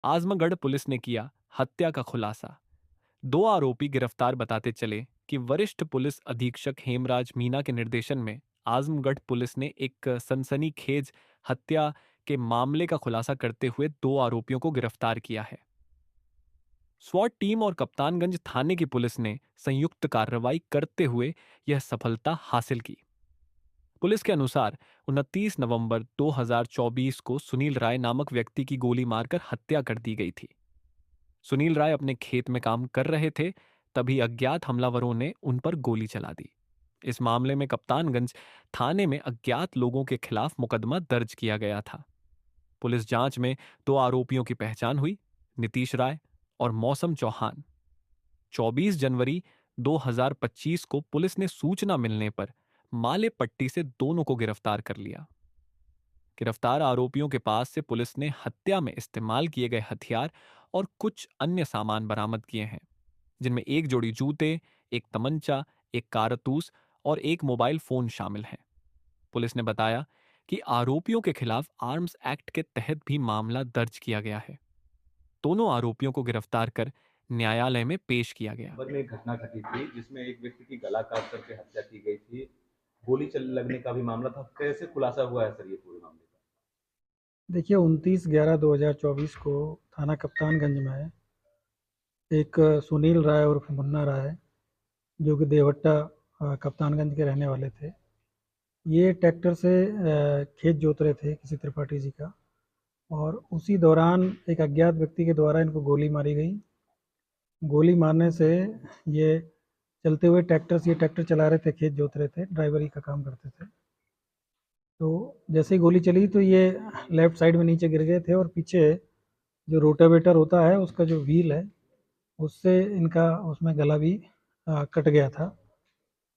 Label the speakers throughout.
Speaker 1: Azamgarh police ने किया हत्या का खुलासा। दो आरोपी गिरफ्तार बताते चले कि वरिष्ठ पुलिस अधीक्षक हेमराज मीना के निर्देशन में आजमगढ़ पुलिस ने एक सनसनीखेज हत्या के मामले का खुलासा करते हुए दो आरोपियों को गिरफ्तार किया है। स्वाट टीम और कप्तानगंज थाने की पुलिस ने संयुक्त कार्रवाई करते हुए यह सफलता हासिल की। पुलिस के अनुसार 29 नवंबर 2024 को सुनील राय नामक व्यक्ति की गोली मारकर हत्या कर दी गई थी। सुनील राय अपने खेत में काम कर रहे थे, तभी अज्ञात हमलावरों ने उन पर गोली चला दी। इस मामले में कप्तानगंज थाने में अज्ञात लोगों के खिलाफ मुकदमा दर्ज किया गया था। पुलिस जांच में दो आरोपियों की पहचान हुई, नीतीश राय और मौसम चौहान। 24 जनवरी 2025 को पुलिस ने सूचना मिलने पर माले पट्टी से दोनों को गिरफ्तार कर लिया। गिरफ्तार आरोपियों के पास से पुलिस ने हत्या में इस्तेमाल किए गए हथियार और कुछ अन्य सामान बरामद किए हैं, जिनमें एक जोड़ी जूते, एक तमंचा, एक कारतूस और एक मोबाइल फोन शामिल हैं। पुलिस ने बताया कि आरोपियों के खिलाफ आर्म्स एक्ट के तहत भी मामला दर्ज किया गया है। दोनों आरोपियों को गिरफ्तार कर न्यायालय में पेश किया गया।
Speaker 2: नवंबर में एक घटना घटी थी जिसमें एक व्यक्ति की गला काट करके हत्या की गई थी। गोली चल लगने का भी मामला था। कैसे खुलासा हुआ है सर ये पूरे मामले का?
Speaker 3: देखिए 29/11/2024 को थाना कप्तानगंज में एक सुनील राय उर्फ मुन्ना राय, जो कि देवट्टा कप्तानगंज के रहने वाले थे। ये ट्रैक्टर से खेत जोत रहे थे किसी त्रिपाठी जी का, और उसी दौरान एक अज्ञात व्यक्ति के द्वारा इनको गोली मारी गई। गोली मारने से ये चलते हुए ये ट्रैक्टर चला रहे थे, खेत जोत रहे थे, ड्राइवरी का काम करते थे। तो जैसे ही गोली चली तो ये लेफ्ट साइड में नीचे गिर गए थे, और पीछे जो रोटावेटर होता है उसका जो व्हील है, उससे इनका उसमें गला भी कट गया था।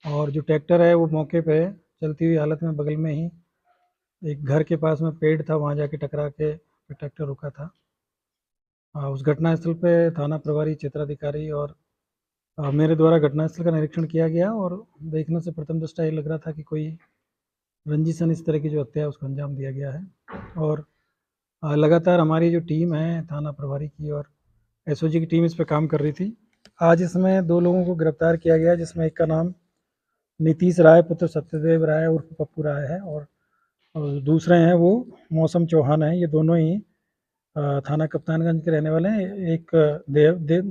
Speaker 3: और जो ट्रैक्टर है वो मौके पे चलती हुई हालत में बगल में ही एक घर के पास में पेड़ था, वहाँ जाके टकरा के फिर ट्रैक्टर रुका था। उस घटनास्थल पे थाना प्रभारी, क्षेत्राधिकारी और मेरे द्वारा घटनास्थल का निरीक्षण किया गया, और देखने से प्रथम दृष्टया ये लग रहा था कि कोई रंजिशन इस तरह की जो हत्या है उसको अंजाम दिया गया है। और लगातार हमारी जो टीम है थाना प्रभारी की और एसओजी की टीम इस पर काम कर रही थी। आज इसमें दो लोगों को गिरफ्तार किया गया, जिसमें एक का नाम नीतीश राय पुत्र सत्यदेव राय उर्फ पप्पू राय है, और दूसरे हैं वो मौसम चौहान है। ये दोनों ही थाना कप्तानगंज के रहने वाले हैं। एक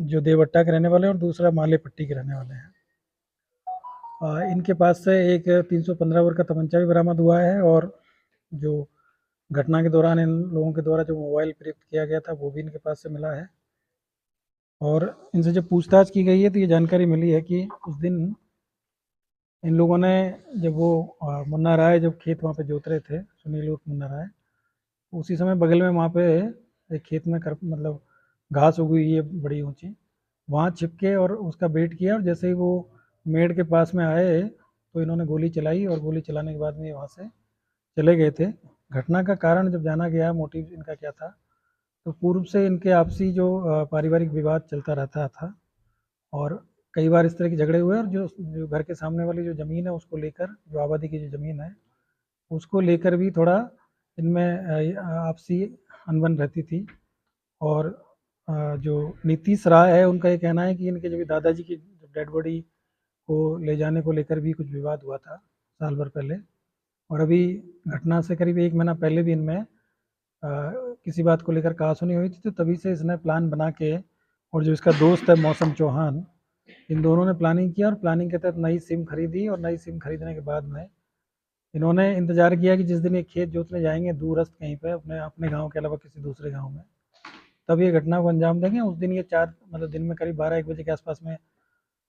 Speaker 3: जो देवट्टा के रहने वाले हैं, और दूसरा माले पट्टी के रहने वाले हैं। इनके पास से एक 315 बोर का तमंचा भी बरामद हुआ है, और जो घटना के दौरान इन लोगों के द्वारा जो मोबाइल प्रयुक्त किया गया था वो भी इनके पास से मिला है। और इनसे जब पूछताछ की गई है तो ये जानकारी मिली है कि उस दिन इन लोगों ने, जब वो मुन्ना राय जब खेत वहाँ पे जोत रहे थे, सुनील उर्फ मुन्ना राय, उसी समय बगल में वहाँ पे एक खेत में मतलब घास उगी हुई है बड़ी ऊंची, वहाँ छिपके और उसका वेट किया, और जैसे ही वो मेड़ के पास में आए तो इन्होंने गोली चलाई, और गोली चलाने के बाद में ये वहाँ से चले गए थे। घटना का कारण जब जाना गया, मोटिव इनका क्या था, तो पूर्व से इनके आपसी जो पारिवारिक विवाद चलता रहता था, और कई बार इस तरह के झगड़े हुए, और जो जो घर के सामने वाली जो ज़मीन है उसको लेकर, जो आबादी की जो ज़मीन है उसको लेकर भी थोड़ा इनमें आपसी अनबन रहती थी। और जो नीतीश राय है, उनका ये कहना है कि इनके जब दादाजी की डेड बॉडी को ले जाने को लेकर भी कुछ विवाद हुआ था साल भर पहले। और अभी घटना से करीब 1 महीना पहले भी इनमें किसी बात को लेकर कहासुनी हुई थी, तो तभी से इसने प्लान बना के, और जो इसका दोस्त है मौसम चौहान, इन दोनों ने प्लानिंग किया, और प्लानिंग के तहत नई सिम खरीदी, और नई सिम खरीदने के बाद में इन्होंने इंतजार किया कि जिस दिन ये खेत जोतने जाएंगे दूरस्थ कहीं पे, अपने अपने गांव के अलावा किसी दूसरे गांव में, तब ये घटना को अंजाम देंगे। उस दिन ये चार मतलब दिन में करीब 12-1 बजे के आसपास में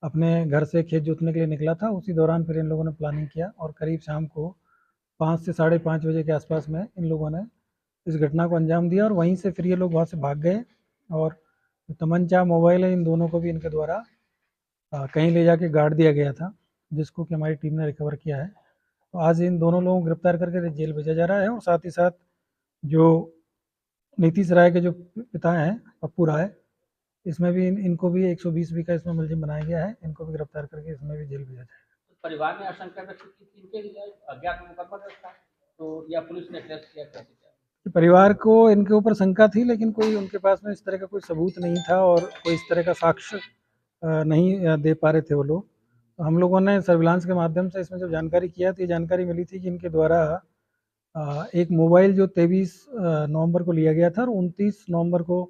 Speaker 3: अपने घर से खेत जोतने के लिए निकला था। उसी दौरान फिर इन लोगों ने प्लानिंग किया, और करीब शाम को 5 से 5:30 बजे के आसपास में इन लोगों ने इस घटना को अंजाम दिया, और वहीं से फिर ये लोग वहाँ से भाग गए। और तमंचा, मोबाइल है, इन दोनों को भी इनके द्वारा कहीं ले जाके गाड़ दिया गया था, जिसको कि हमारी टीम ने रिकवर किया है। तो आज इन दोनों लोगों को गिरफ्तार करके जेल भेजा जा रहा है, और साथ ही साथ जो नीतीश राय के जो पिता हैं पप्पू राय, इसमें भी इनको भी 120 का इसमें मुलजिम बनाया गया है। इनको भी गिरफ्तार करके इसमें भी जेल भेजा जाएगा।
Speaker 4: परिवार ने आशंका व्यक्त की थी इनके लिए अज्ञात मुकदमा दर्ज था, तो या पुलिस ने ट्रेस किया कैसे क्या?
Speaker 3: कि परिवार को इनके ऊपर शंका थी, लेकिन कोई उनके पास में इस तरह का कोई सबूत नहीं था और कोई इस तरह का साक्ष्य नहीं दे पा रहे थे वो लोग। तो हम लोगों ने सर्विलांस के माध्यम से इसमें जब जानकारी किया तो ये जानकारी मिली थी कि इनके द्वारा एक मोबाइल जो 23 नवंबर को लिया गया था और 29 नवंबर को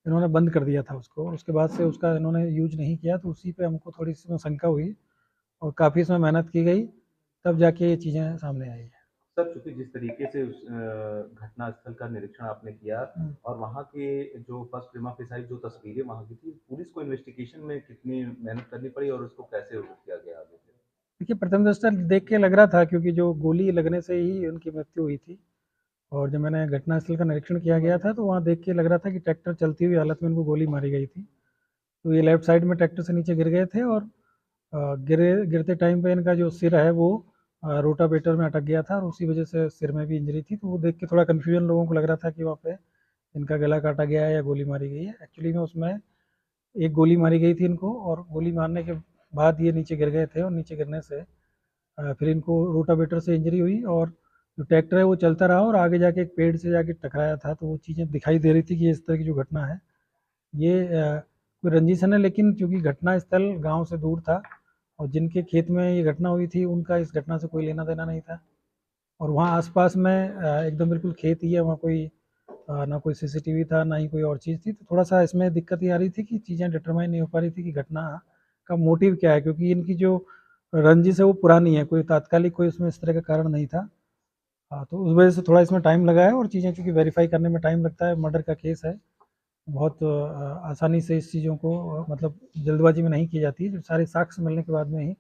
Speaker 3: इन्होंने बंद कर दिया था उसको। उसके बाद से उसका इन्होंने यूज नहीं किया, तो उसी पे हमको थोड़ी इसमें शंका हुई और काफ़ी इसमें मेहनत की गई, तब जाके ये चीज़ें सामने आई है।
Speaker 2: सर, चूँकि जिस तरीके से उस घटना स्थल का निरीक्षण आपने किया और वहाँ के जो फर्स्ट प्रिमा फेसाई जो तस्वीरें वहाँ की थी, पुलिस को इन्वेस्टिगेशन में कितनी मेहनत करनी पड़ी और उसको कैसे वो किया गया आगे से?
Speaker 3: देखिए, प्रथम दृष्टया देख के लग रहा था, क्योंकि जो गोली लगने से ही उनकी मृत्यु हुई थी और जब मैंने घटनास्थल का निरीक्षण किया गया था तो वहाँ देख के लग रहा था कि ट्रैक्टर चलती हुई हालत में उनको गोली मारी गई थी। तो ये लेफ्ट साइड में ट्रैक्टर से नीचे गिर गए थे और गिरते टाइम पे इनका जो सिर है वो रोटावेटर में अटक गया था और उसी वजह से सिर में भी इंजरी थी। तो वो देख के थोड़ा कन्फ्यूजन लोगों को लग रहा था कि वहाँ पे इनका गला काटा गया है या गोली मारी गई है। एक्चुअली में उसमें एक गोली मारी गई थी इनको और गोली मारने के बाद ये नीचे गिर गए थे और नीचे गिरने से फिर इनको रोटावेटर से इंजरी हुई और जो ट्रैक्टर है वो चलता रहा और आगे जाके एक पेड़ से जाके टकराया था। तो वो चीज़ें दिखाई दे रही थी कि इस तरह की जो घटना है ये कोई रंजिश है, लेकिन चूँकि घटना स्थल गाँव से दूर था और जिनके खेत में ये घटना हुई थी उनका इस घटना से कोई लेना देना नहीं था और वहाँ आसपास में एकदम बिल्कुल खेत ही है, वहाँ कोई ना कोई सीसीटीवी था ना ही कोई और चीज़ थी। तो थोड़ा सा इसमें दिक्कत ये आ रही थी कि चीज़ें डिटरमाइन नहीं हो पा रही थी कि घटना का मोटिव क्या है, क्योंकि इनकी जो रंजिश है वो पुरानी है, कोई तात्कालिक कोई उसमें इस तरह का कारण नहीं था। हाँ, तो उस वजह से थोड़ा इसमें टाइम लगा है और चीज़ें चूँकि वेरीफाई करने में टाइम लगता है, मर्डर का केस है, बहुत आसानी से इस चीज़ों को मतलब जल्दबाजी में नहीं की जाती है, जो सारे साक्ष्य मिलने के बाद में ही